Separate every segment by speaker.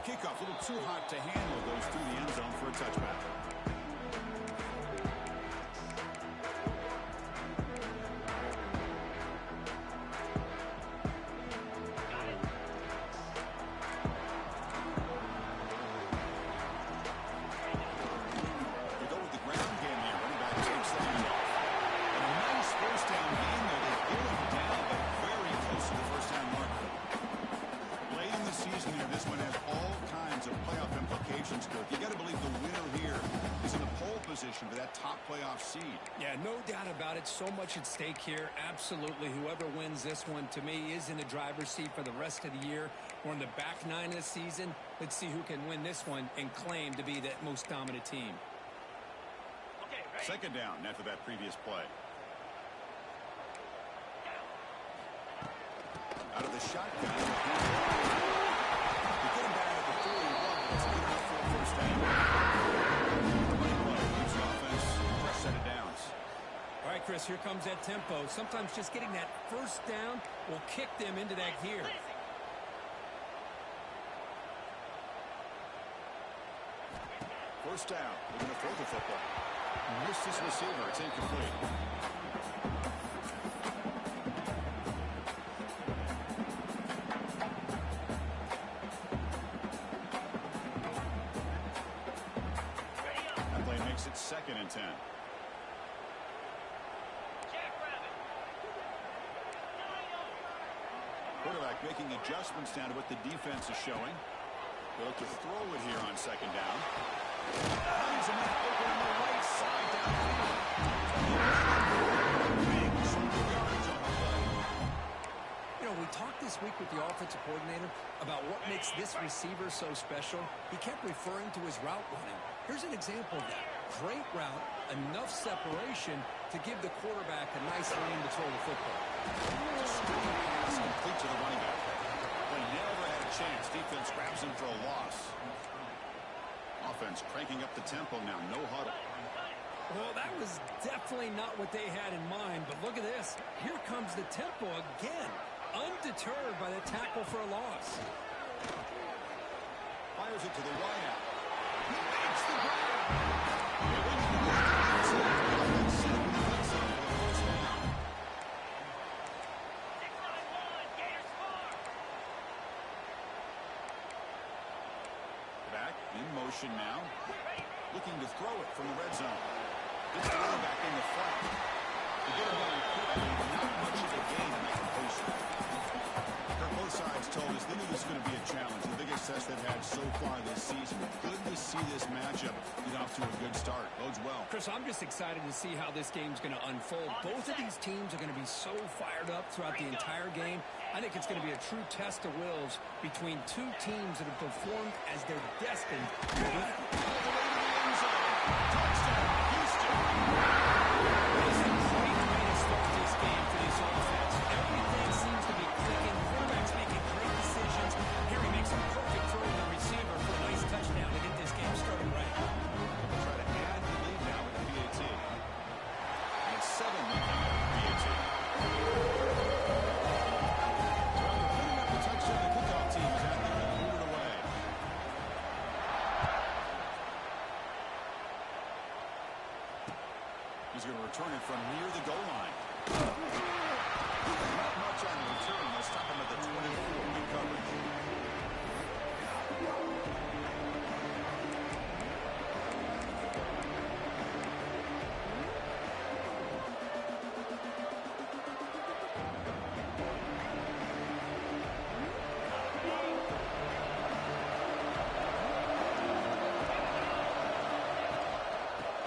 Speaker 1: Kickoff, a little too hot to handle, goes through the end zone for a touchback. For that top playoff seed.
Speaker 2: Yeah, no doubt about it. So much at stake here. Absolutely. Whoever wins this one, to me, is in the driver's seat for the rest of the year. We're in the back nine of the season. Let's see who can win this one and claim to be the most dominant team.
Speaker 1: Okay, second down after that previous play. Out of the shotgun. You get him back at the 41. It's good enough for a first down. Set of downs.
Speaker 2: All right, Chris, here comes that tempo. Sometimes just getting that first down will kick them into that gear.
Speaker 1: First down. They're going to throw the football. Missed his receiver. It's incomplete. That play makes it 2nd and 10. Quarterback making adjustments down to what the defense is showing. They'll look to throw it here on second down. Finds a man open on the right side downfield.
Speaker 2: You know, we talked this week with the offensive coordinator about what makes this receiver so special. He kept referring to his route running. Here's an example of that. Great route, enough separation to give the quarterback a nice lane to throw the football.
Speaker 1: Pass complete to the running back. When never had a chance, defense grabs him for a loss. Offense cranking up the tempo now, no huddle.
Speaker 2: Well, that was definitely not what they had in mind, but look at this. Here comes the tempo again, undeterred by the tackle for a loss.
Speaker 1: Fires it to the wideout. He makes the grab. Back in motion now. Looking to throw it from the red zone. Gets the running back in the flat. To get him down quickly, not much of a gain in that completion. Both sides told us they knew this was going to be a challenge. The biggest test they've had so far this season. Good to see this matchup get off to a good start. Bodes well.
Speaker 2: Chris, I'm just excited to see how this game's going to unfold. Both of these teams are going to be so fired up throughout the entire game. I think it's going to be a true test of wills between two teams that have performed as they're destined to be.
Speaker 1: Touchdown, Houston.
Speaker 2: This is a great way to start this game for this offense. Everything seems to be clicking. Quarterback's making great decisions. Here he makes a perfect throw to the receiver for a nice touchdown to get this game started right.
Speaker 1: We'll try to add the lead now with the PAT. And it's 7-0 PAT. He's going to return it from near the goal line. Not much on the return. They'll stop him at the 24. Good coverage.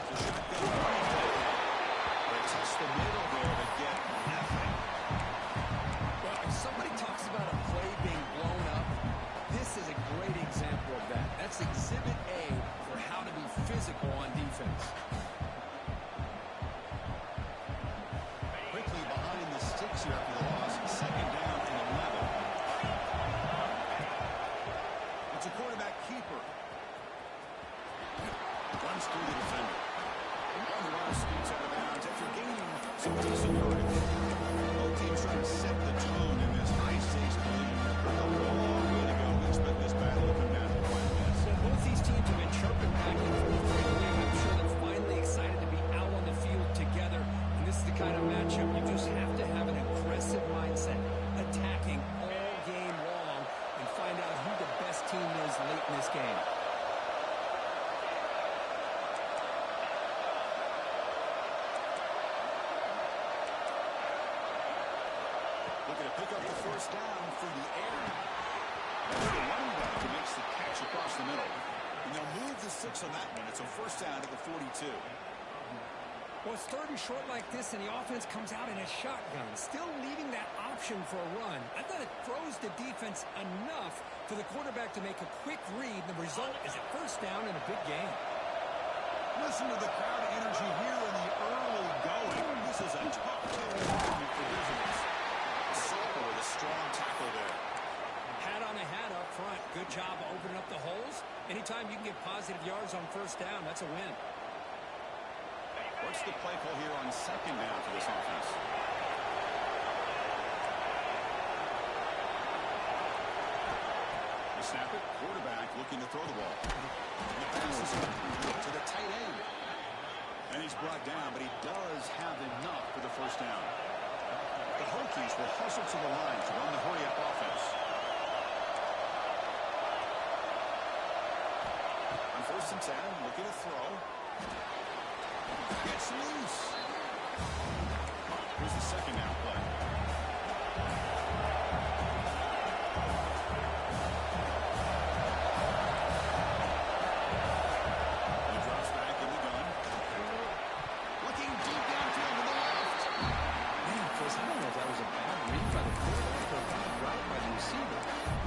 Speaker 1: The shotgun. They test the middle there to get looking to pick up the first down through the air. That's the running back who makes the catch across the middle. And they'll move the 6 on that one. It's a first down at the 42.
Speaker 2: Well, it's third and short like this, and the offense comes out in a shotgun, still leaving that option for a run. I thought it throws the defense enough for the quarterback to make a quick read. The result is a first down and a big gain.
Speaker 1: Listen to the crowd energy here in the early going. This is a tough environment for visitors. Soper with a strong tackle there.
Speaker 2: Hat on a hat up front. Good job opening up the holes. Anytime you can get positive yards on first down, that's a win.
Speaker 1: What's the play call here on second down for this offense? They snap it. Quarterback looking to throw the ball. And the pass is to the tight end. And he's brought down, but he does have enough for the first down. The Hokies will hustle to the line to run the hurry-up offense. On first and 10, looking to throw. Gets loose. Here's the second down play. He drops back in the gun. Looking deep downfield to the left.
Speaker 2: Man, Chris, I don't know if that was a bad read by the quarterback or a bad route by the receiver.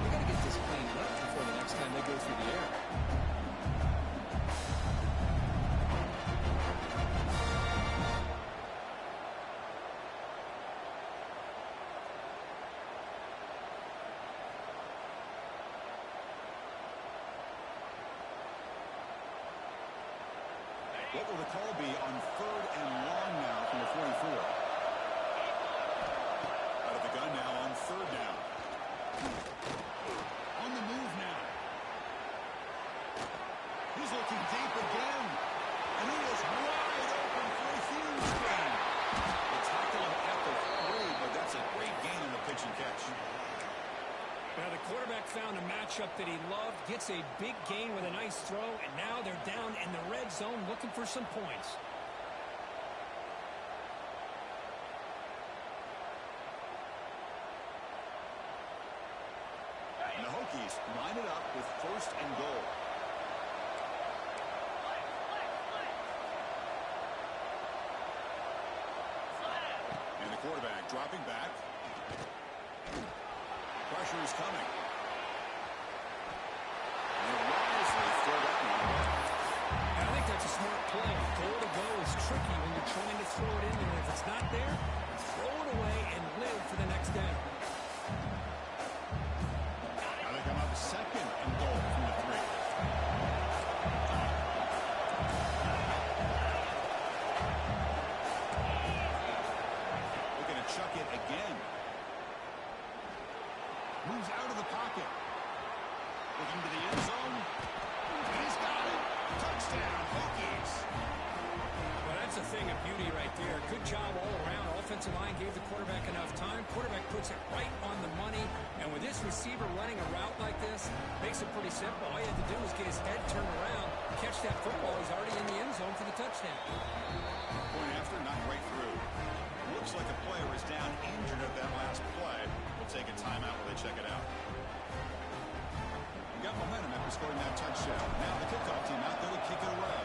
Speaker 2: They got to get this cleaned up before the next time they go through the air.
Speaker 1: What will the call be on third and long now from the 44? Out of the gun now on third down. On the move now. He's looking deep again. And he is wide open for a huge gain. They tackle him at the 3, but that's a great gain in the pitch and catch.
Speaker 2: Well, the quarterback found a matchup that he loved, gets a big gain with a nice throw, and now they're down in the red zone looking for some points.
Speaker 1: And the Hokies line it up with first and goal. And the quarterback dropping back. Pressure is coming. And wisely throw that one away.
Speaker 2: I think that's a smart play. Goal to go is tricky when you're trying to throw it in there. If it's not there, throw it away and live for the next down.
Speaker 1: Now they come up second and goal from the 3. Looking to chuck it again. Moves out of the pocket. Looking to the end zone. And he's got it. Touchdown, Hokies.
Speaker 2: Well, that's a thing of beauty right there. Good job all around. Offensive line gave the quarterback enough time. Quarterback puts it right on the money. And with this receiver running a route like this, makes it pretty simple. All you have to do is get his head turned around, catch that football. He's already in the end zone for the touchdown.
Speaker 1: Point after, not right through. Looks like a player is down injured at that last play. We'll take a timeout while they check it out. We got momentum after scoring that touchdown. Now the kickoff team out there to kick it away.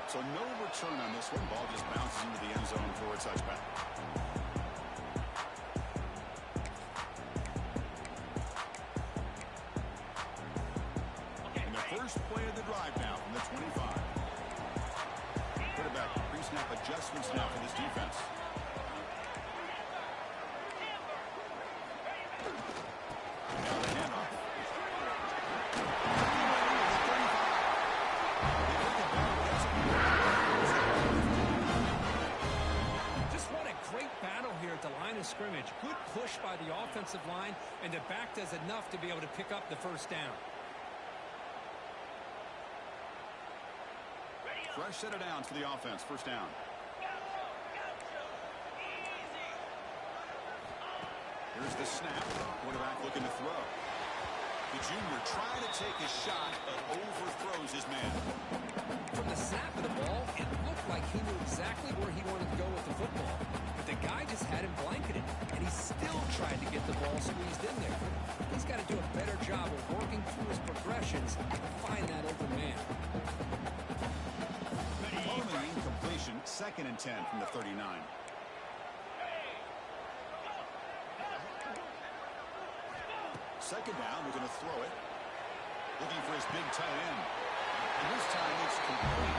Speaker 1: So no return on this one. Ball just bounces into the end zone for a touchback. And the first play of the drive now from the 25. Quarterback pre-snap adjustments now for this defense. Now the handoff.
Speaker 2: Just what a great battle here at the line of scrimmage. Good push by the offensive line, and the back does enough to be able to pick up the first down.
Speaker 1: Fresh set of downs for the offense. First down. Here's the snap. Quarterback looking to throw. The junior trying to take a shot, but overthrows his man.
Speaker 2: From the snap of the ball, it looked like he knew exactly tried to get the ball squeezed in there. He's got to do a better job of working through his progressions to find that open man.
Speaker 1: Following the incompletion, 2nd and 10 from the 39. Second down, we're going to throw it. Looking for his big tight end. And this time it's complete.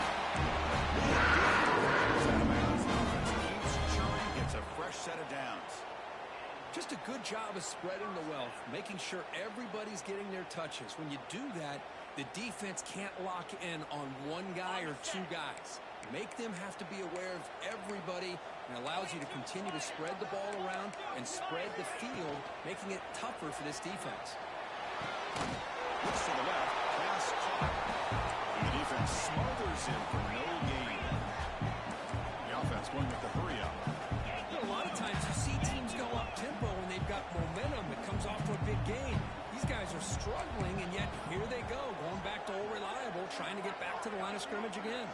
Speaker 1: Keeps churning, gets a fresh set of downs.
Speaker 2: Just a good job of spreading the wealth, making sure everybody's getting their touches. When you do that, the defense can't lock in on one guy or two guys. Make them have to be aware of everybody, and allows you to continue to spread the ball around and spread the field, making it tougher for this defense.
Speaker 1: Looks to the left, pass caught. And the defense smothers him for no gain. The offense going with the hurry up.
Speaker 2: A lot of times you see teams go up-tempo when they've got momentum that comes off to a big gain. These guys are struggling, and yet here they go, going back to old reliable, trying to get back to the line of scrimmage again.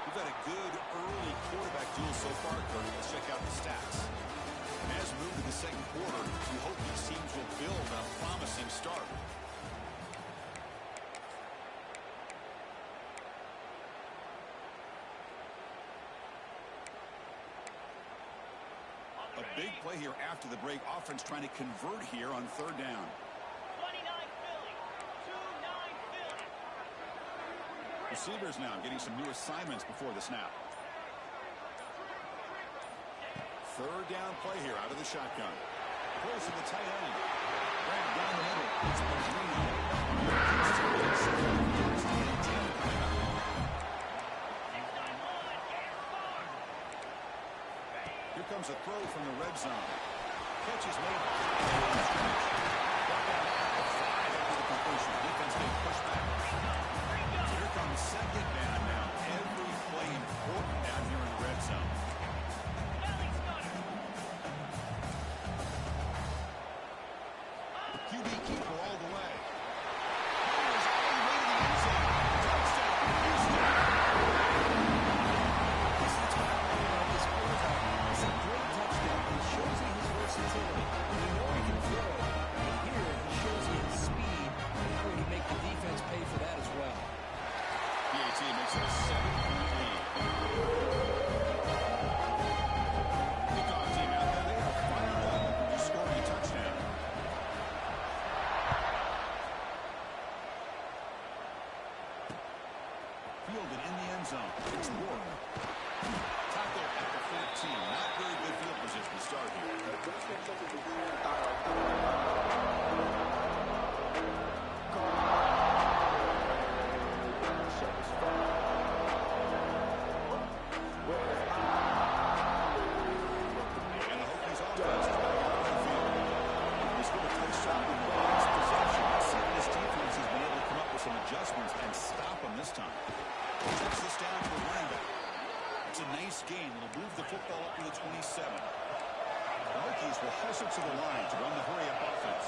Speaker 1: We've had a good early quarterback duel so far, Kurt. Let's check out the stats. As we move to the second quarter, we hope these teams will build a promising start. A big play here after the break. Offense trying to convert here on 3rd down. Receivers now getting some new assignments before the snap. 3rd down play here out of the shotgun. Close to the tight end. Grab down the middle. It's Marino. Here comes a throw from the red zone. Catch is made. After the completion, defense may push back. Here comes 2nd down now. Every play important down here in the red zone. QB keeper all the way. Players all the way to the end zone. Touchdown, Houston.
Speaker 2: This is what I like about this quarterback. It's a great touchdown. It shows you his versatility. You know he can throw it. And here it shows you his speed. And how he make the defense pay for that as well.
Speaker 1: PAT makes it a 7-point lead. Kickoff team out there. They are fired up. You scored a touchdown. Fielded in the end zone. It's Ward. Tackle at the 14. Not very good field position to start here. And the Hokies offense is back out on the field. He's going to play shot with the last possession. Let's see if this defense has been able to come up with some adjustments and stop him this time. Takes this down to the running back. It's a nice gain. It'll move the football up to the 27. The Hokies will hustle to the line to run the hurry-up offense.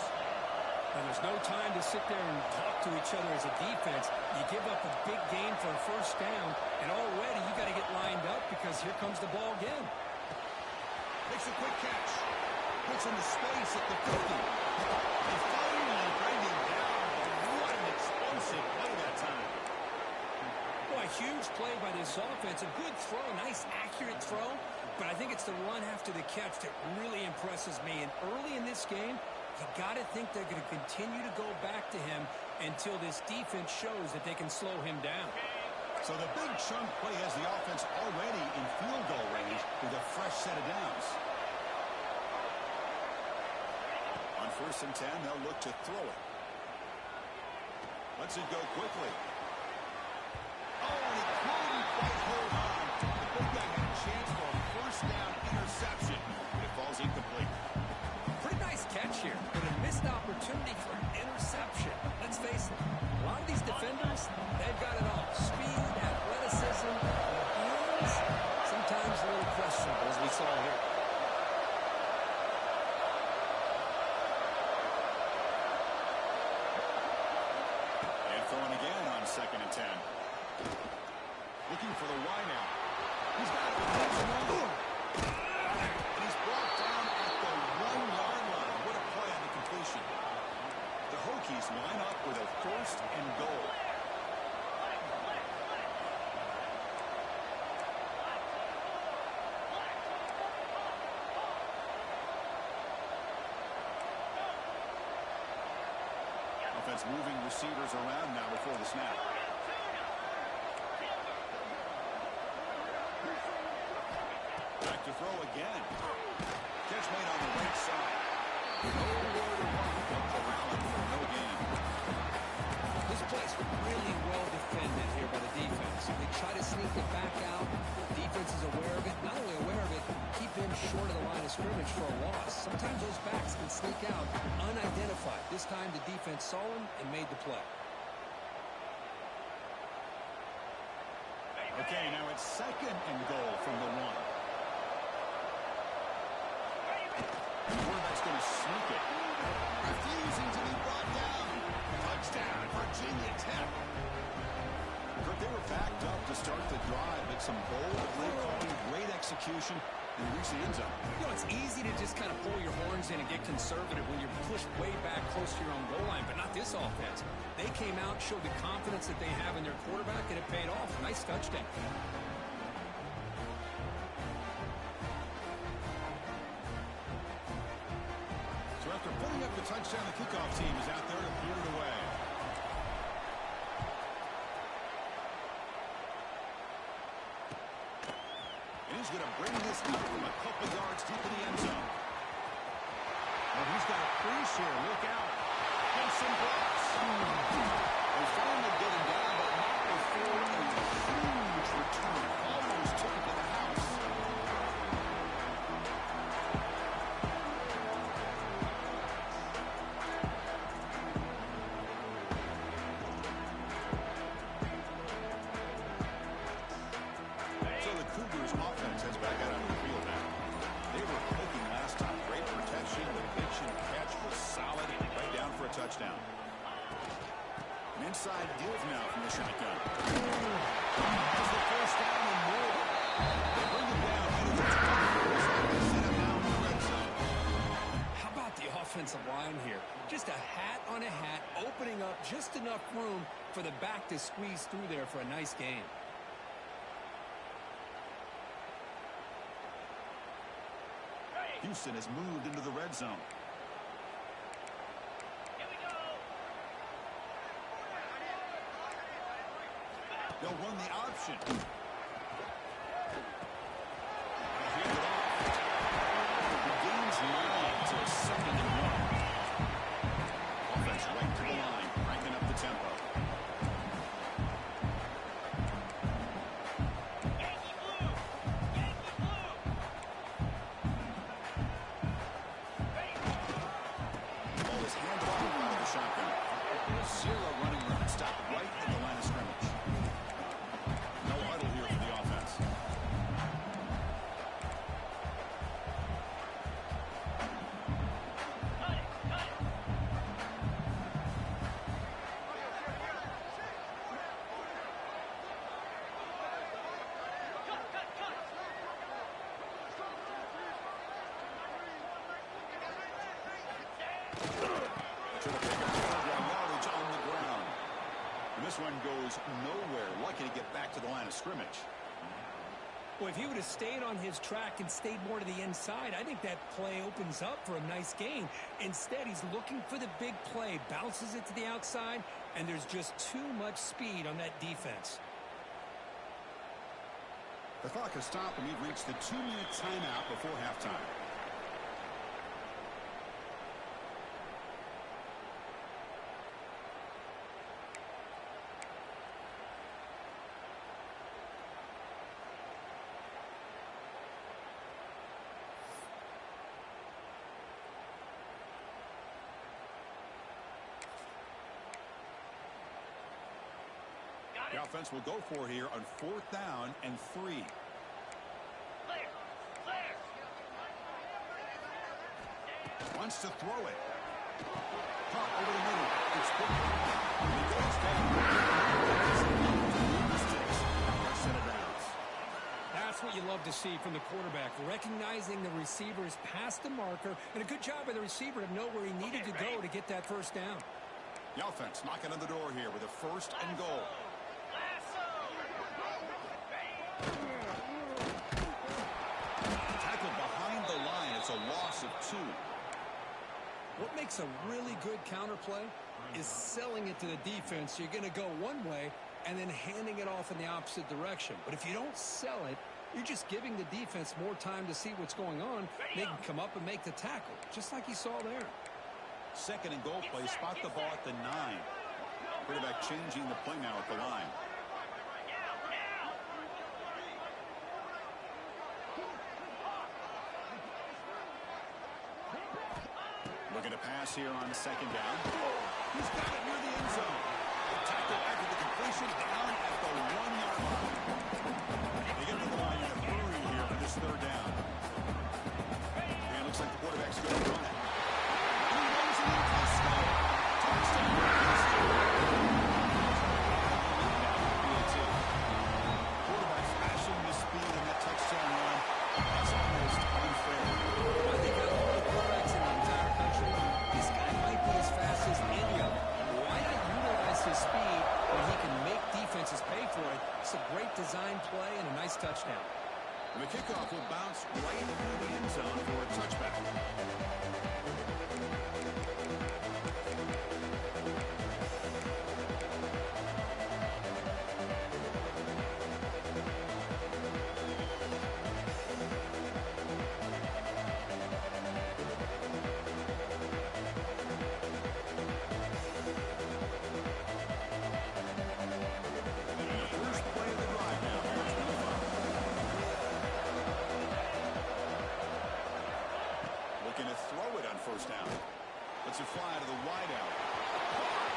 Speaker 2: And there's no time to sit there and talk to each other as a defense. You give up a big gain for a 1st down, and already you got to get lined up because here comes the ball again.
Speaker 1: Makes a quick catch. Puts into space at the 50. They finally bring him down. What an explosive play that time.
Speaker 2: Boy, a huge play by this offense. A good throw, nice accurate throw. But I think it's the run after the catch that really impresses me. And early in this game, you got to think they're going to continue to go back to him until this defense shows that they can slow him down.
Speaker 1: So the big chunk play has the offense already in field goal range with a fresh set of downs. On 1st and 10, they'll look to throw it. Lets it go quickly. Oh, and he couldn't quite hold on. The big guy had a chance for a 1st down interception, but it falls incomplete.
Speaker 2: Pretty nice catch here, but a missed opportunity for an interception.
Speaker 1: and 10. Looking for the wide out. He's got it with one. And he's brought down at the 1-yard line. What a play on the completion. The Hokies line up with a 1st and goal. Offense moving receivers around now before the snap. Back to throw again. Catch made on the right side. Nowhere to run up around for no gain.
Speaker 2: This play's really well defended here by the defense. They try to sneak it back out. The defense is aware of it. Not only aware of it, keep them short of the line of scrimmage for a loss. Sometimes those backs can sneak out unidentified. This time the defense saw him and made the play.
Speaker 1: Okay, now it's 2nd and goal from the 1. The quarterback's going to sneak it. Refusing to be brought down. Touchdown, Virginia Tech. Kirk, they were backed up to start the drive, but some bold play calling, great execution, and reach the end zone.
Speaker 2: You know, it's easy to just kind of pull your horns in and get conservative when you're pushed way back close to your own goal line, but not this offense. They came out, showed the confidence that they have in their quarterback, and it paid off. Nice touchdown.
Speaker 1: So after putting up the touchdown, the kickoff team is out there to boot it away. And he's going to bring this up from a couple yards deep in the end zone. And he's got a crease here. Look out. And some blocks. They finally get him down, but not before a huge return. Almost took it to the house. So the Cougars offense heads back out on the field now. They were clicking last time. Great protection. The pitch and catch was solid. Right down for a touchdown. An inside give now from the shotgun. That's the first down and more. They bring him down. They set him down in the red zone.
Speaker 2: How about the offensive line here? Just a hat on a hat, opening up just enough room for the back to squeeze through there for a nice gain.
Speaker 1: Houston has moved into the red zone. They'll run the option. He gains 9 to a 2nd and 1. Offense right to the line, cranking up the tempo. Ball is handed off by the shotgun. 0 running room. Stop right at the line of scrimmage. No huddle here for the offense. To the pick up yardage on the ground. And this one goes nowhere. Lucky to get back to the line of scrimmage.
Speaker 2: Well, if he would have stayed on his track and stayed more to the inside, I think that play opens up for a nice gain. Instead, he's looking for the big play, bounces it to the outside, and there's just too much speed on that defense.
Speaker 1: The clock has stopped, and we've reached the 2-minute timeout before halftime. The offense will go for here on 4th down and 3. Wants to throw it. Caught over the middle. It's good. He goes down.
Speaker 2: That's what you love to see from the quarterback, recognizing the receiver is past the marker, and a good job by the receiver to know where he needed to go to get that first down.
Speaker 1: The offense knocking on the door here with a 1st and goal. Tackled behind the line. It's a loss of 2.
Speaker 2: What makes a really good counterplay is selling it to the defense. You're going to go one way and then handing it off in the opposite direction. But if you don't sell it, you're just giving the defense more time to see what's going on. They can come up and make the tackle, just like you saw there.
Speaker 1: 2nd and goal play. Spot the ball at the 9. Quarterback changing the play now at the line. Looking to pass here on 2nd down. He's got it near the end zone. Tackle after the completion down at the 1-yard line. They get to the line in a hurry here for this 3rd down. And it looks like the quarterback's going to run it. And he runs it into the sky. Touchdown. Quarterback flashing the speed in that touchdown run. That's almost unfair.
Speaker 2: I think out of all the quarterbacks in the entire country, this guy might be as fast as any of them. Why not utilize his speed when he can make defenses pay for it? It's a great design play and a nice touchdown.
Speaker 1: And the kickoff will bounce right into the end zone for a touchback. Looking to throw it on 1st down. Let's it fly to the wideout.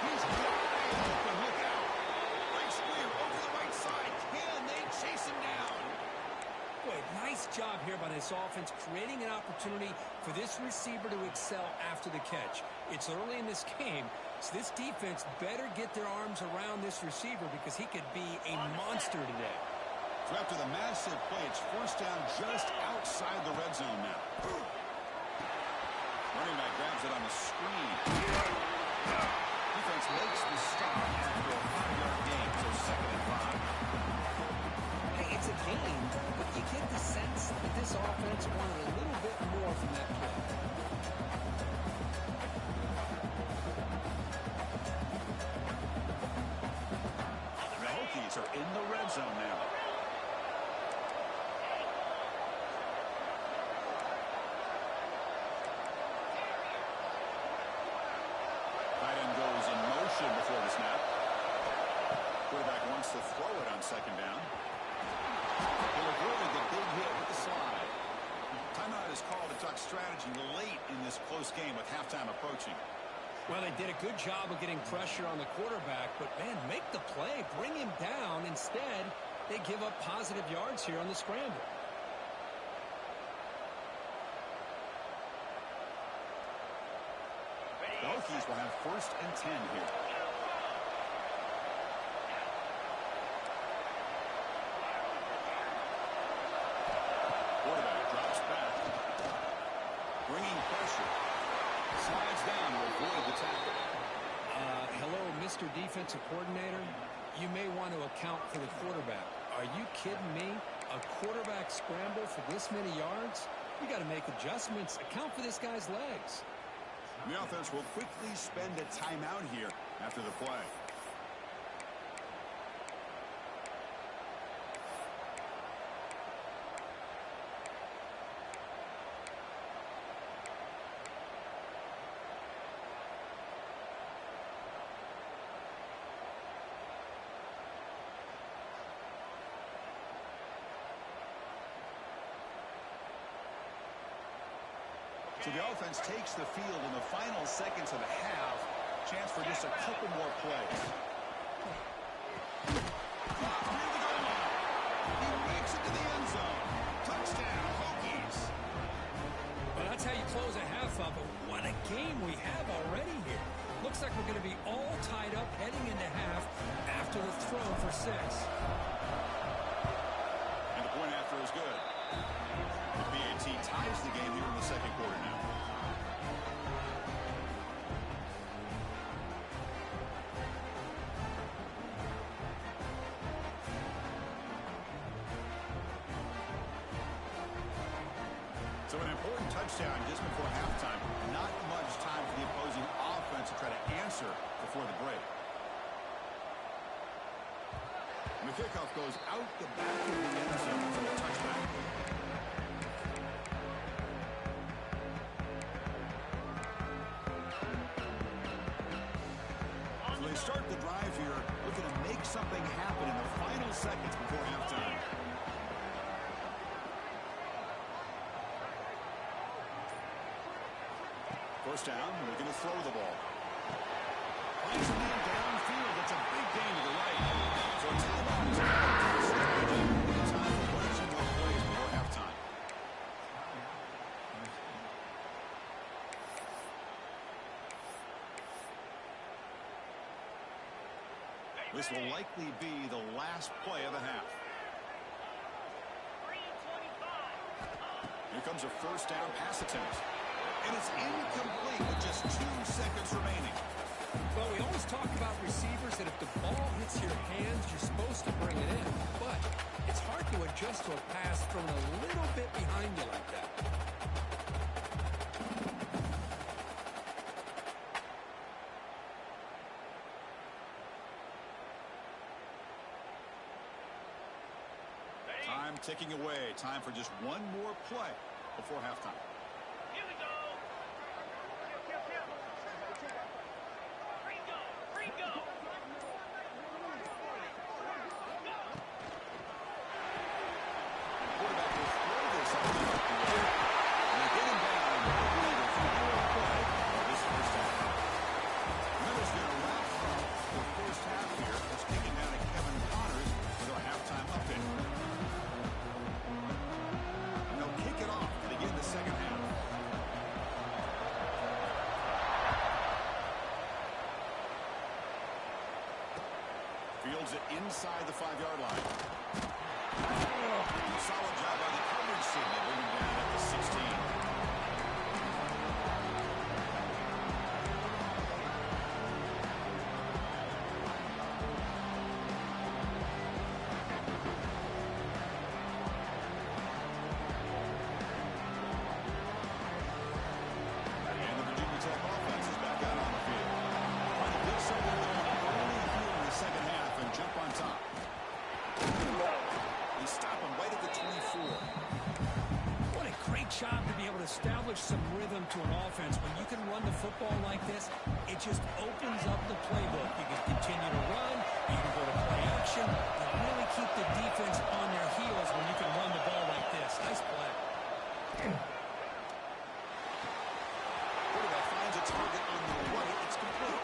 Speaker 1: He's wide open. Look out. Breaks clear over the right side. Can they chase him down?
Speaker 2: Boy, nice job here by this offense, creating an opportunity for this receiver to excel after the catch. It's early in this game, so this defense better get their arms around this receiver because he could be a monster today.
Speaker 1: So after the massive play, it's 1st down just outside the red zone now. Running back grabs it on the screen. Defense makes the stop after a 5-yard gain, so 2nd and 5.
Speaker 2: Hey, it's a game, but you get the sense that this offense wanted a little bit more from that play.
Speaker 1: The Hokies are in the red zone now. Goes in motion before the snap. Quarterback wants to throw it on 2nd down. He'll avoid the big hit with the slide. Timeout is called to talk strategy late in this close game with halftime approaching.
Speaker 2: Well, they did a good job of getting pressure on the quarterback, but, man, make the play, bring him down. Instead, they give up positive yards here on the scramble.
Speaker 1: The Hokies will have 1st and 10 here. Quarterback drops back. Bringing pressure. Slides down to avoid the tackle.
Speaker 2: Hello, Mr. Defensive Coordinator. You may want to account for the quarterback. Are you kidding me? A quarterback scramble for this many yards? You got to make adjustments. Account for this guy's legs.
Speaker 1: The offense will quickly spend a timeout here after the play. So the offense takes the field in the final seconds of the half. Chance for just a couple more plays. Near the goal line. He makes it to the end zone. Touchdown, Hokies.
Speaker 2: Well, that's how you close a half up. But what a game we have already here. Looks like we're going to be all tied up heading into half after the throw for 6.
Speaker 1: And the point after is good. ties the game here in the second quarter now. So an important touchdown just before halftime. Not much time for the opposing offense to try to answer before the break. And the kickoff goes out the back of the end zone for a touchback. So they start the drive here looking to make something happen in the final seconds before halftime. First down, looking to throw the ball. Finds a man downfield. It's a big gain to the right. So a timeout is time for running some more plays before halftime. This will likely be the last play of the half. Here comes a first down pass attempt. And it's incomplete with just 2 seconds remaining.
Speaker 2: Well, we always talk about receivers that if the ball hits your hands, you're supposed to bring it in. But it's hard to adjust to a pass thrown a little bit behind you like that.
Speaker 1: Time ticking away. Time for just one more play before halftime.
Speaker 3: Here we go. Go.
Speaker 1: Quarterback will throw this up the way. And they get him down. With a few more play of this first half. Miller's going to wrap up the first half here. It's kicking down to Kevin Connors with our halftime update. And they'll kick it off to begin the second half. Fields it inside the 5-yard line. Solid job by the coverage team. They bring him down at the 16. And the Virginia Tech offense is back out on the field. Trying to get something going early here in the second half and jump on top. They stop him right at the 24.
Speaker 2: What a great job to be able to establish some rhythm to an offense. When you can run the football like this, it just opens up the playbook. You can continue to run, you can go to play action, and really keep the defense on their heels when you can run the ball like this. Nice play.
Speaker 1: Quarterback finds a target on the right. It's complete.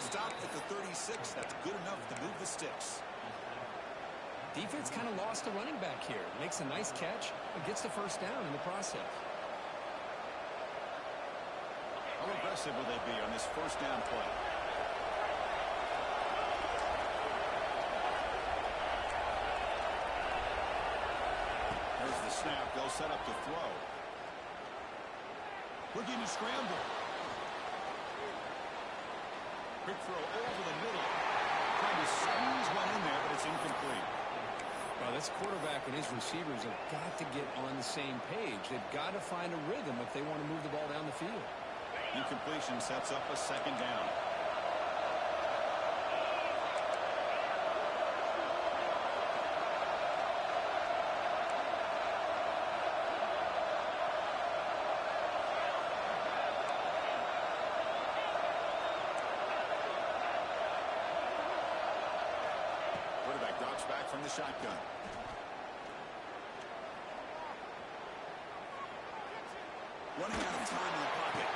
Speaker 1: Stopped at the 36. That's good enough to move the sticks.
Speaker 2: Defense kind of lost the running back here. Makes a nice catch, but gets the first down in the process.
Speaker 1: How aggressive will they be on this first down play? There's the snap. They'll set up to throw. Looking to scramble. Quick throw over the middle. Trying to squeeze one in there, but it's incomplete.
Speaker 2: Well, this quarterback and his receivers have got to get on the same page. They've got to find a rhythm if they want to move the ball down the field.
Speaker 1: Incompletion sets up a second down. Quarterback drops back from the shotgun. Running out of time in the pocket.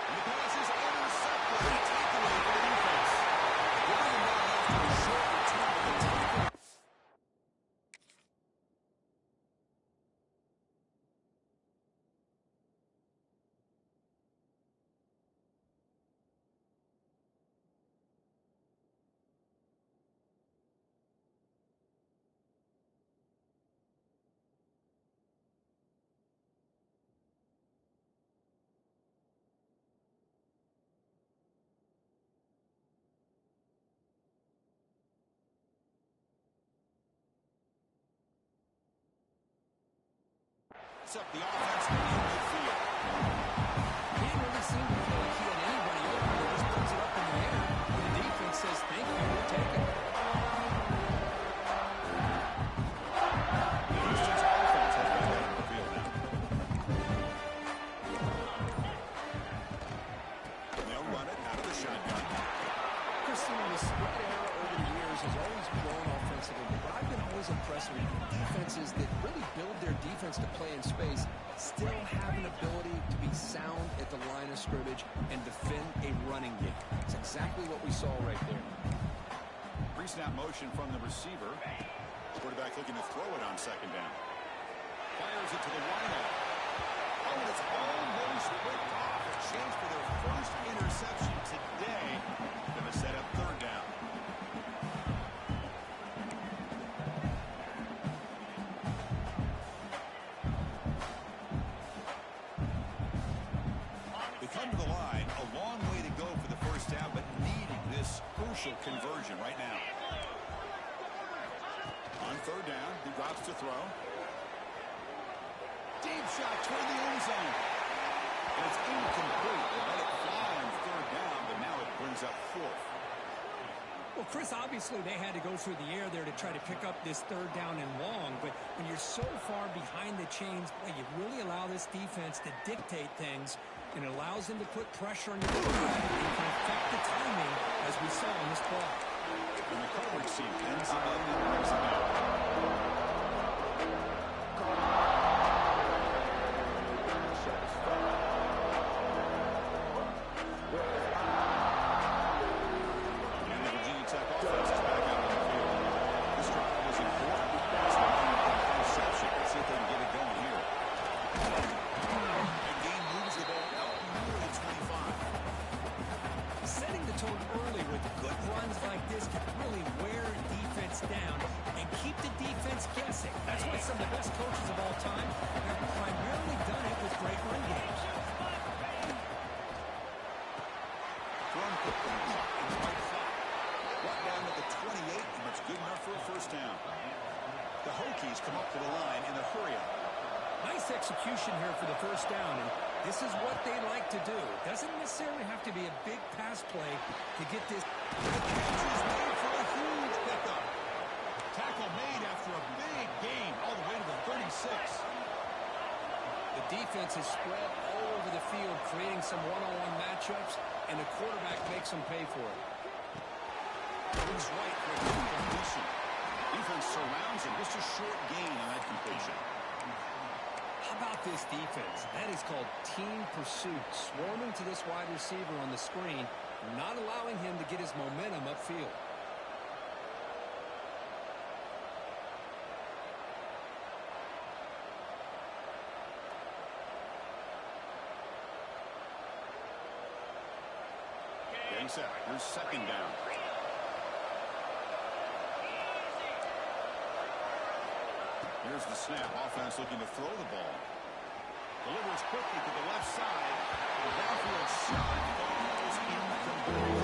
Speaker 1: And the pass is intercepted. A takeaway for the defense. Getting him down after a short return with a tackle. sets up the offense in midfield.
Speaker 2: He didn't really seem to feel like he had anybody open. He just puts it up in the air. The defense says, thank you, we'll take it.
Speaker 1: Houston's offense has got that on the field now. They'll run it out of the shotgun.
Speaker 2: Christian, the spread era over the years has always grown offensively, but I've been always impressed with defenses that really build their defense to play in space, still have an ability to be sound at the line of scrimmage and defend a running game. It's exactly what we saw right there.
Speaker 1: Pre-snap motion from the receiver. Quarterback looking to throw it on second down. Fires it to the wideout. Oh, and it's almost picked off. A chance for their first interception today. Going to set up third down. They come to the line. A long way to go for the first down, but needing this crucial conversion right now. On third down, he drops to throw. Deep shot toward the end zone. And it's incomplete. They let it fly on third down, but now it brings up fourth.
Speaker 4: Well, Chris, obviously they had to go through the air there to try to pick up this third down and long, but when you're so far behind the chains, boy, you really allow this defense to dictate things, and it allows them to put pressure on your quarterback and can affect the timing, as we saw in this play.
Speaker 1: And the coverage team ends it in and brings it down. And the Virginia Tech offense is back out on the field. This drive was important. It's not an interception. Let's see if they can get it going here. And Gain moves the ball out near the 25.
Speaker 4: Setting the tone early with good runs like this can really wear defense down and keep the defense guessing. That's why some of the best coaches of all time have primarily done it with great run games.
Speaker 1: Thrown quick from the top in the right flat. Brought down to the 28, and that's good enough for a first down. The Hokies come up to the line in a hurry-up.
Speaker 2: Nice execution here for the first down, and this is what they like to do. Doesn't necessarily have to be a big pass play to get this.
Speaker 1: The catch is made for a huge pickup. Tackle made after a big gain all the way to the 36.
Speaker 2: The defense is spread all over the field, creating some one-on-one matchups, and the quarterback makes them pay for it.
Speaker 1: Moves right for a completion. Defense surrounds him. Just a short gain on that completion.
Speaker 2: How about this defense? That is called team pursuit. Swarming to this wide receiver on the screen, not allowing him to get his momentum upfield.
Speaker 1: Getting set. Here's second down. Here's the snap. Offense looking to throw the ball. Delivers quickly to the left side. The downfield shot falls incomplete.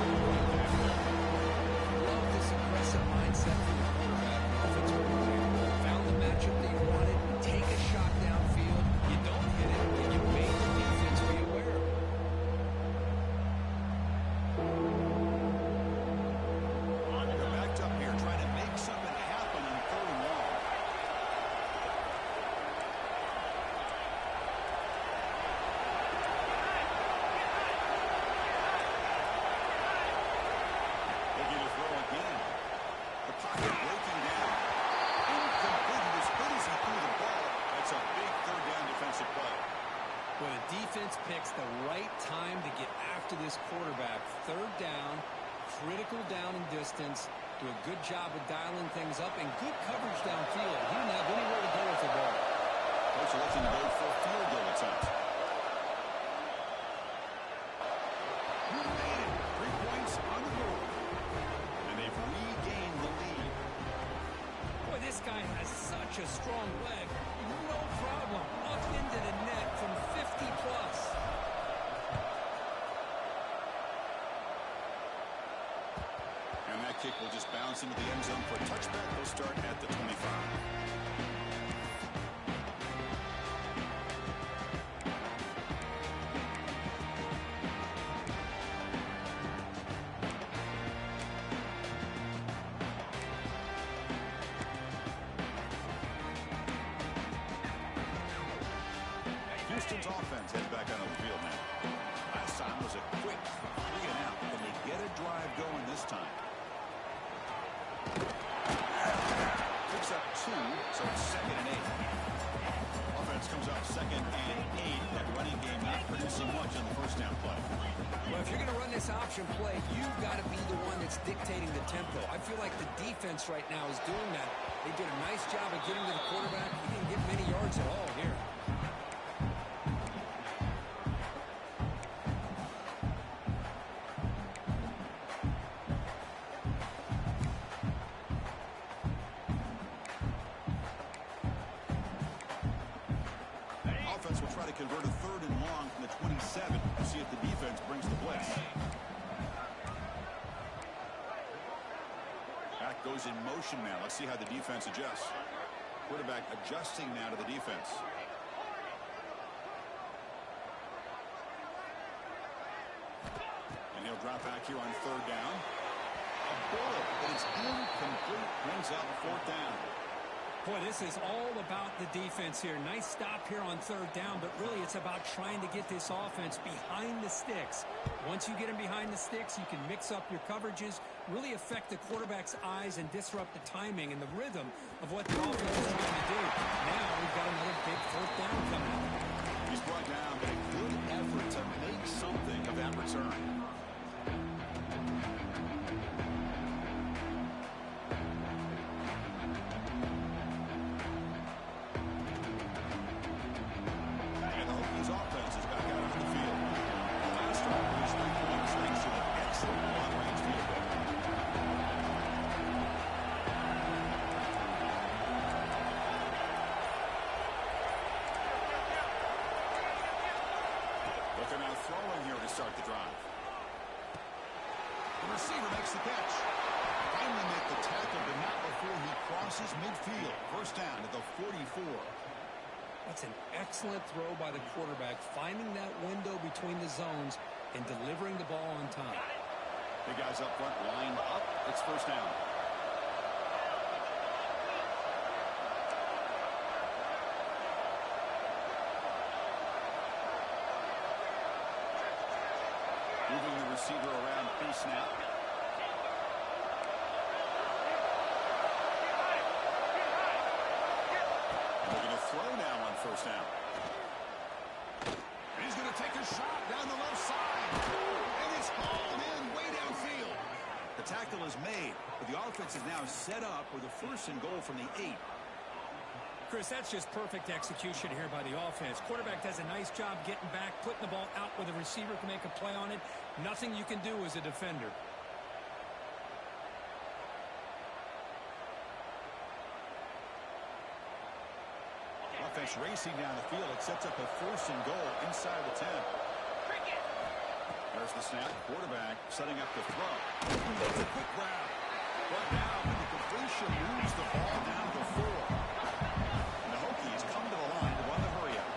Speaker 2: Love this aggressive mindset from the quarterback and offensive coordinator. Found the matchup that you wanted. Take a shot downfield. You don't hit it, and you made the defense be aware.
Speaker 1: They're backed up here trying to make something happen on third and long. Looking to throw again. The pocket breaking down. Incomplete. As good as he threw the ball, that's a big third down defensive play.
Speaker 2: Well, the defense picks the right time to get after this quarterback. Third down, critical down and distance. Do a good job of dialing things up and good coverage downfield. He didn't have anywhere to go with the ball.
Speaker 1: Coach looking to go for a field goal attempt. You made it. 3 points on the board. And they've regained the lead.
Speaker 4: Boy, this guy has such a strong leg. No problem. Up into the net from 50 plus.
Speaker 1: And that kick will just bounce into the end zone for a touchback. They'll start at the 25. Houston's offense heads back onto the field now. Last time was a quick 3 and out. Can they get a drive going this time? Picks up 2, so it's 2nd and 8. Offense comes up 2nd and 8. That running game not producing much on the first down play.
Speaker 2: Well, if you're going to run this option play, you've got to be the one that's dictating the tempo. I feel like the defense right now is doing that. They did a nice job of getting to the quarterback. He didn't get many yards at all here.
Speaker 1: Offense will try to convert a 3rd and long from the 27 to see if the defense brings the blitz. Back goes in motion now. Let's see how the defense adjusts. Quarterback adjusting now to the defense. And he'll drop back here on 3rd down. A bullet, but it's incomplete. Brings up 4th down.
Speaker 4: Boy, this is all about the defense here. Nice stop here on 3rd down, but really it's about trying to get this offense behind the sticks. Once you get them behind the sticks, you can mix up your coverages, really affect the quarterback's eyes and disrupt the timing and the rhythm of what the offense is trying to do. Now we've got another big 4th down coming up.
Speaker 1: He's brought down, but a good effort to make something of that return. Start the drive. The receiver makes the catch. Finally make the tackle, but not before he crosses midfield. First down at the 44.
Speaker 2: That's an excellent throw by the quarterback, finding that window between the zones and delivering the ball on time.
Speaker 1: The guys up front lined up. It's first down. Moving the receiver around pre-snap. They're going to throw now on first down. And he's going to take a shot down the left side. And it's hauled in way downfield. The tackle is made, but the offense is now set up with a 1st and goal from the 8.
Speaker 4: Chris, that's just perfect execution here by the offense. Quarterback does a nice job getting back, putting the ball out where the receiver can make a play on it. Nothing you can do as a defender.
Speaker 1: Offense racing down the field. It sets up a 1st and goal inside the 10. There's the snap. Quarterback setting up the throw. It's a quick grab. But now, with the completion, moves the ball down to 4. Hokies come to the line to run the hurry up.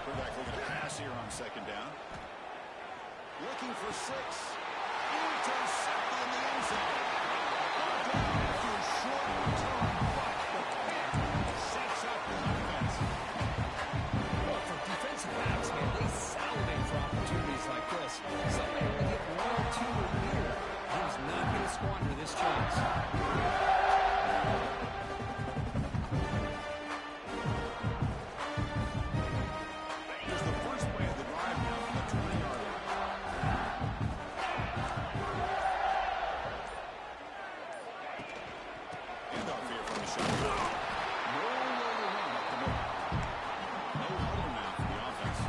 Speaker 1: Quarterback looking to pass here on 2nd down. Looking for 6. Intercepted in the end zone. After a short return, but the pick sets up the defense.
Speaker 2: Well, for defensive backs, man, they salivate for opportunities like this. Some may only get 1 or 2 a year. He's not going to squander this chance.
Speaker 1: Here's the first play of the drive now from the 20-yard line. Handoff here from the shotgun. No way to run up the middle. No huddle now for the offense.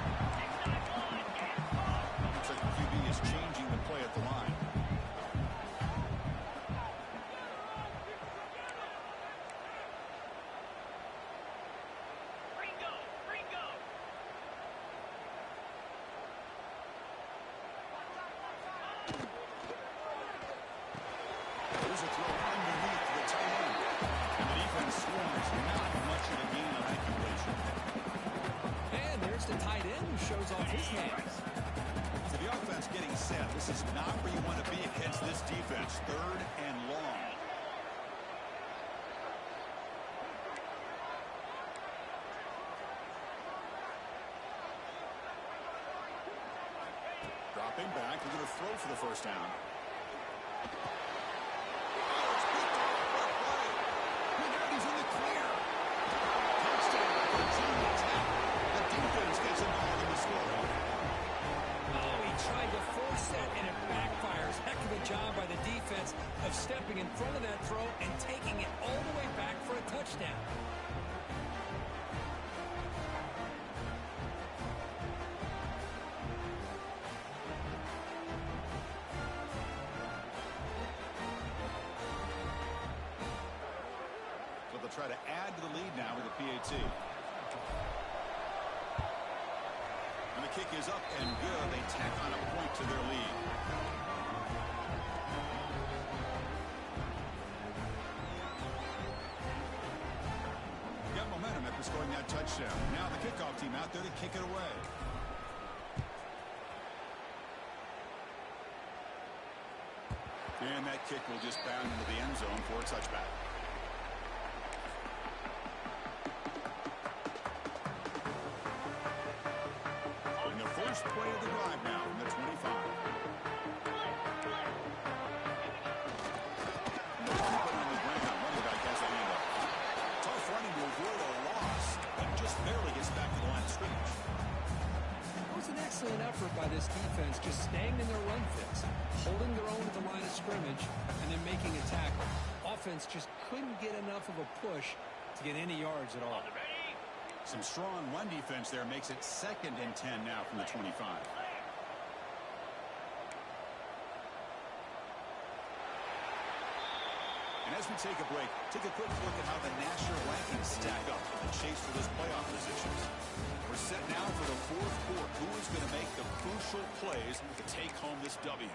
Speaker 1: Looks like the QB is changing the play at the line. There's a throw underneath to the tight end. And the defense scores not much of a gain on that completion.
Speaker 2: And there's the tight end who shows off his hands.
Speaker 1: So the offense getting set. This is not where you want to be against this defense. 3rd and long. We're going to throw for the first down. He's in the clear. Touchdown. Continue attack. The defense gets involved in the score.
Speaker 4: Oh, he tried to force that, and it backfires. Heck of a job by the defense of stepping in front of that throw and taking it all the way back for a touchdown.
Speaker 1: So they'll try to add to the lead now with a PAT. And the kick is up and good. They tack on a point to their lead. Got momentum after scoring that touchdown. Now the kickoff team out there to kick it away. And that kick will just bound into the end zone for a touchback. First play of the drive now from the 25. Keep it on the ground. Running back has a handoff. Tough running to avoid a loss, but just barely gets back to the line of scrimmage.
Speaker 2: It was an excellent effort by this defense, just staying in their run fix, holding their own at the line of scrimmage, and then making a tackle. Offense just couldn't get enough of a push to get any yards at all.
Speaker 1: Some strong run defense there makes it 2nd and 10 now from the 25. And as we take a break, take a quick look at how the national rankings stack up in the chase for those playoff positions. We're set now for the 4th quarter. Who is going to make the crucial plays to take home this W?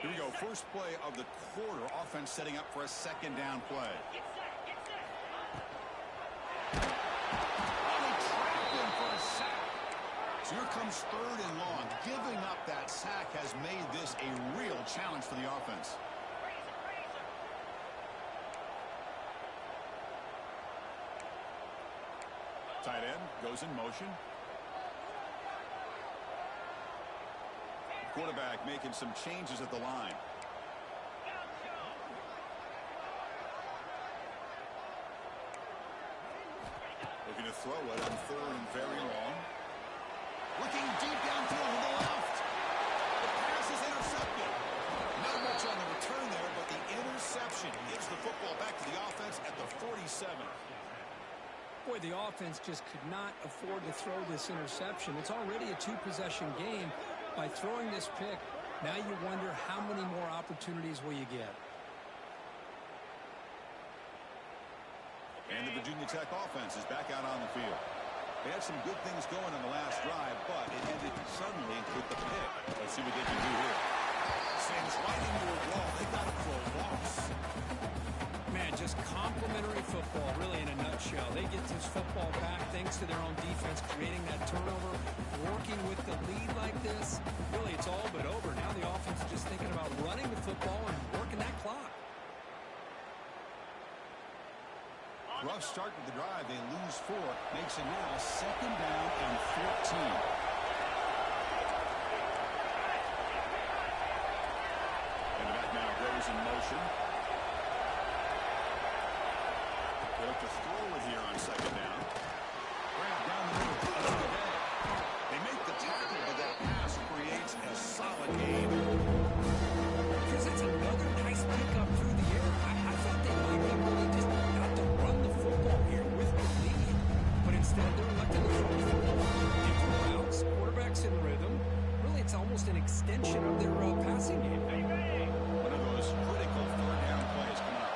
Speaker 1: Here we go. First play of the quarter. Offense setting up for a 2nd down play. Oh, they trapped him for a sack. So here comes 3rd and long. Giving up that sack has made this a real challenge for the offense. Tight end goes in motion. Quarterback making some changes at the line. Looking to throw it on 3rd and very long. Looking deep downfield to the left. The pass is intercepted. Not much on the return there, but the interception gives the football back to the offense at the 47.
Speaker 2: Boy, the offense just could not afford to throw this interception. It's already a 2-possession game. By throwing this pick, now you wonder how many more opportunities will you get.
Speaker 1: And the Virginia Tech offense is back out on the field. They had some good things going on the last drive, but it ended suddenly with the pick. Let's see what they can do here. Sends right into a wall. They got it for a loss.
Speaker 2: Man, just complimentary football, really, in a nutshell. They get this football back thanks to their own defense, creating that turnover, working with the lead like this. Really, it's all but over. Now the offense is just thinking about running the football and working that clock.
Speaker 1: Rough start to the drive. They lose 4. Makes it now 2nd down and 14. And the back now goes in motion. They look to throw it here on 2nd down. Grab down the middle of the day. They make the tackle, but that pass creates a solid gain.
Speaker 2: Because it's another nice pickup through the air. I thought they might be really just out to run the football here with the lead. But instead, they're electing to throw the football. Different routes, quarterbacks in rhythm. Really, it's almost an extension of their passing game.
Speaker 1: One of those critical 3rd down plays coming up.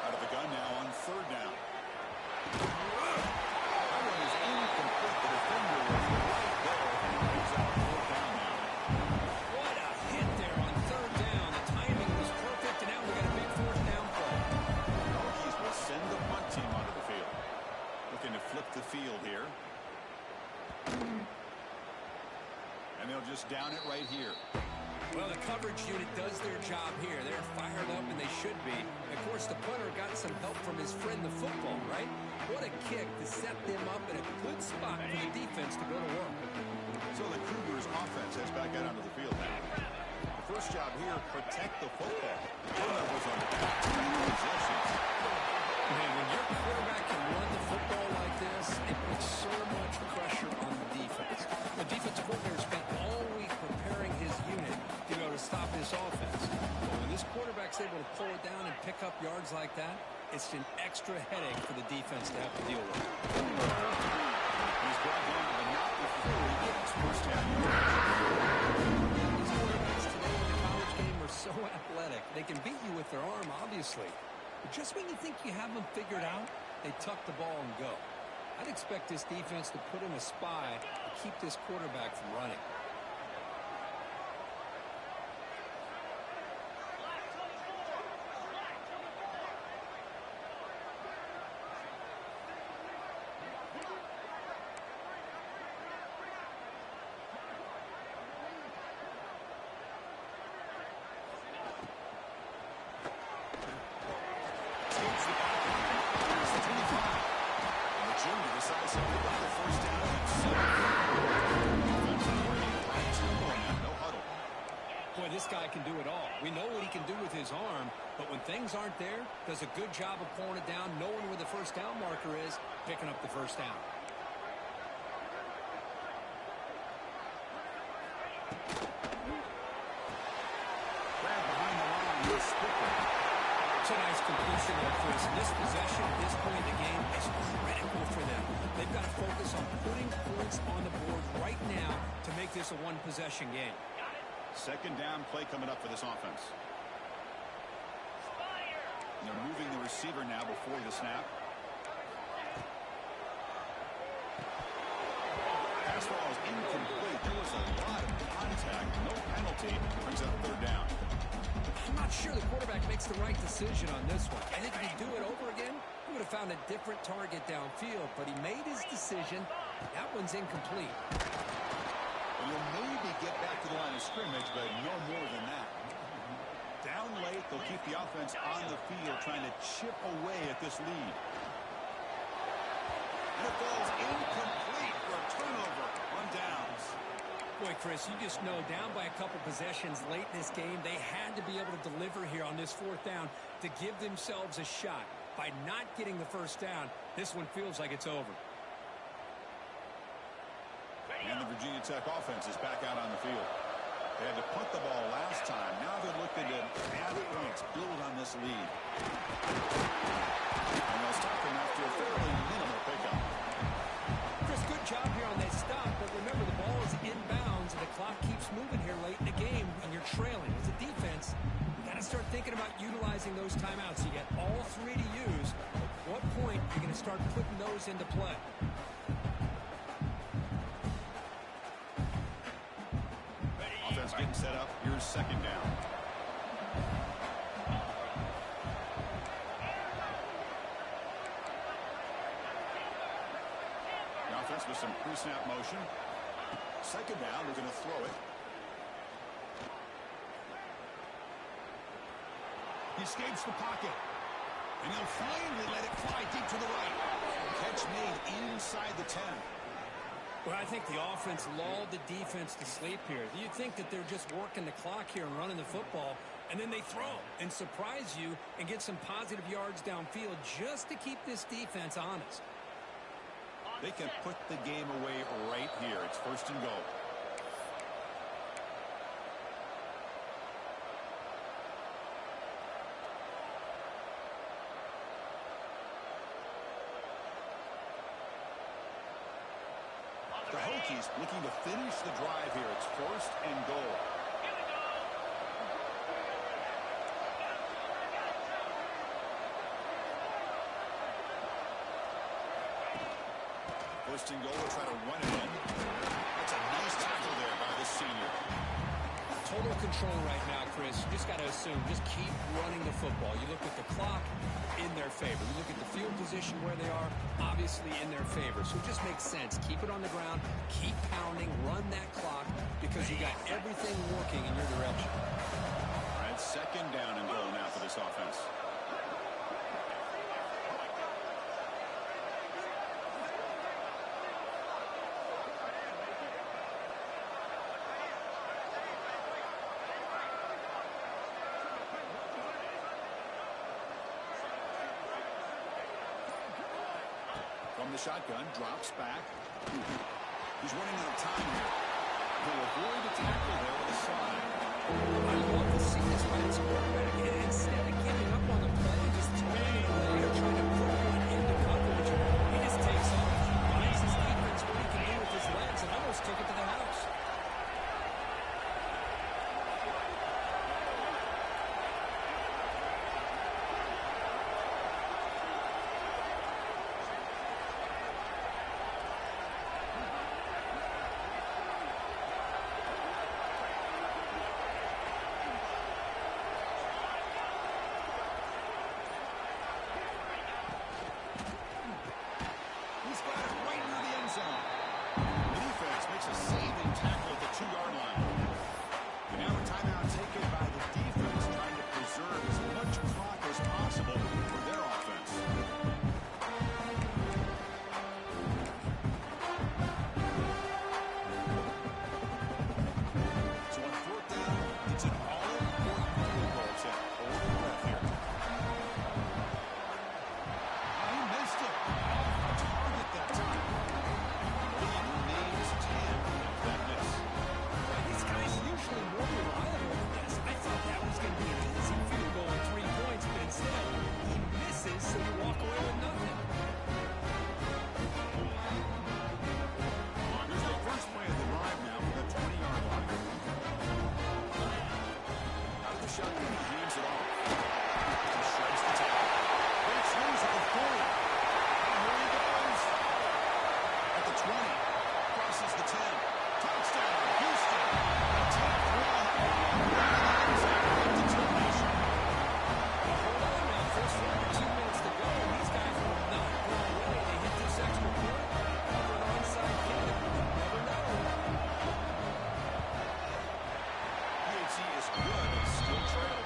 Speaker 1: Out of the gun now on 3rd down. That one is incomplete. The defender was right there, and he moves out 4th down now.
Speaker 2: What a hit there on 3rd down. The timing was perfect, and now we got a big 4th down play.
Speaker 1: Hokies will send the punt team onto the field. Looking to flip the field here. And they'll just down it right here.
Speaker 2: Well, the coverage unit does their job here. They're fired up, and they should be. Of course, the punter got some help from his friend, the football, right? What a kick to set them up in a good spot for the defense to go to work.
Speaker 1: So the Cougars offense heads back out onto the field now. The first job here, protect the football. Turnovers on the back to possessions.
Speaker 2: Man, when your quarterback can run the football like this, it puts so much pressure on the defense. The defensive coordinator spent all week preparing his unit to stop this offense. But when this quarterback's able to pull it down and pick up yards like that, it's an extra headache for the defense to have to deal with.
Speaker 1: He's brought down, but not before he gets first down.
Speaker 2: These quarterbacks today in the college game are so athletic. They can beat you with their arm, obviously. But just when you think you have them figured out, they tuck the ball and go. I'd expect this defense to put in a spy to keep this quarterback from running. Boy, this guy can do it all. We know what he can do with his arm, but when things aren't there, does a good job of pulling it down, knowing where the first down marker is, picking up the first down.
Speaker 1: Grab behind the line, he's skipping.
Speaker 2: It's a nice completion there, Chris. This possession at this point in the game is critical for them. They've got to focus on putting points on the board right now to make this a one-possession game.
Speaker 1: Second down play coming up for this offense. And they're moving the receiver now before the snap. Pass ball is incomplete. There was a lot of contact. No penalty. Brings up third down.
Speaker 2: I'm not sure the quarterback makes the right decision on this one. I think if he'd do it over again, he would have found a different target downfield, but he made his decision. That one's incomplete.
Speaker 1: You'll maybe get back to the line of scrimmage, but no more than that. Down late, they'll keep the offense on the field, trying to chip away at this lead. And it falls incomplete for a turnover on downs.
Speaker 2: Boy, Chris, you just know down by a couple possessions late in this game, they had to be able to deliver here on this fourth down to give themselves a shot. By not getting the first down, this one feels like it's over.
Speaker 1: And the Virginia Tech offense is back out on the field. They had to punt the ball last time. Now they're looking to add points, build on this lead. And they'll stop them after a fairly minimal pickup.
Speaker 2: Chris, good job here on that stop, but remember the ball is inbounds and the clock keeps moving here late in the game and you're trailing. As a defense, you got to start thinking about utilizing those timeouts. You get all three to use. At what point are you going to start putting those into play?
Speaker 1: Offense getting set up. Here's second down. The offense with some pre-snap motion. Second down, they're going to throw it. He escapes the pocket. And he'll finally let it fly deep to the right. Catch made inside the 10.
Speaker 2: Well, I think the offense lulled the defense to sleep here. You'd think that they're just working the clock here and running the football, and then they throw and surprise you and get some positive yards downfield just to keep this defense honest.
Speaker 1: They can put the game away right here. It's first and goal. The Hokies looking to finish the drive here. It's first and goal. First and goal, try to run it in. That's a nice tackle there by the senior.
Speaker 2: Total control right now, Chris. this, you just got to assume, just keep running the football. You look at the clock, in their favor. You look at the field position where they are, obviously in their favor. So it just makes sense. Keep it on the ground, keep pounding, run that clock, because you got everything working in your direction.
Speaker 1: All right, second down and goal now for this offense. From the shotgun, drops back. He's running out of time here. He'll avoid the tackle there with a slide.
Speaker 2: I love to see this by his quarterback. And instead of giving up on the play, just turning away or trying to put one into coverage, he just takes off, finds his defense what he can do with his legs, and almost took it to the house.
Speaker 1: He's got it right near the end zone. The defense makes a saving tackle at the 2-yard line. And now a timeout taken by the defense, trying to preserve as much clock as possible for their offense. So on fourth down, it's an all-important field goal attempt. Hold your breath here. He missed it. Target that time. Lead remains 10 after that miss.
Speaker 2: These guys are usually more reliable than this. I thought that was going to be an easy field goal and 3 points, but instead he misses, so you walk away with nothing.
Speaker 1: Here's the first play of the drive now from the 20-yard line. Out of the shotgun, he hands it off. He shreds the tackle. Breaks loose at the 40. And here he goes. At the 20. Crosses the 10. Touchdown, Houston. Attack one. Determination.
Speaker 2: Hold on now, first 2 minutes to go, and these guys will not go away. They hit this extra point, cover an onside kick. Never know.
Speaker 1: PHC is good and still trailing.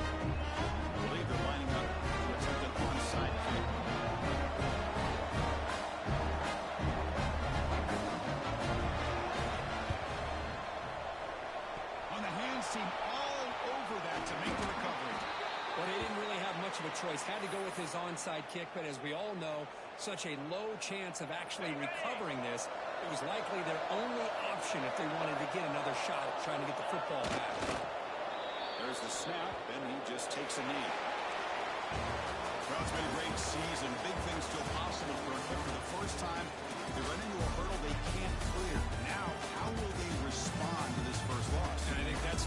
Speaker 1: I believe they're lining up to attempt an onside kick. On the hands team all over that to make the recovery.
Speaker 2: Well, they didn't really have much of a choice. Had to go with his onside kick, but as we all know, such a low chance of actually recovering this. It was likely their only option if they wanted to get another shot at trying to get the football back.
Speaker 1: There's the snap, and he just takes a knee. Well, it's been a great season. Big things still possible for them. For the first time, they run into a hurdle they can't clear. Now, how will they respond to this first loss?
Speaker 2: And I think that's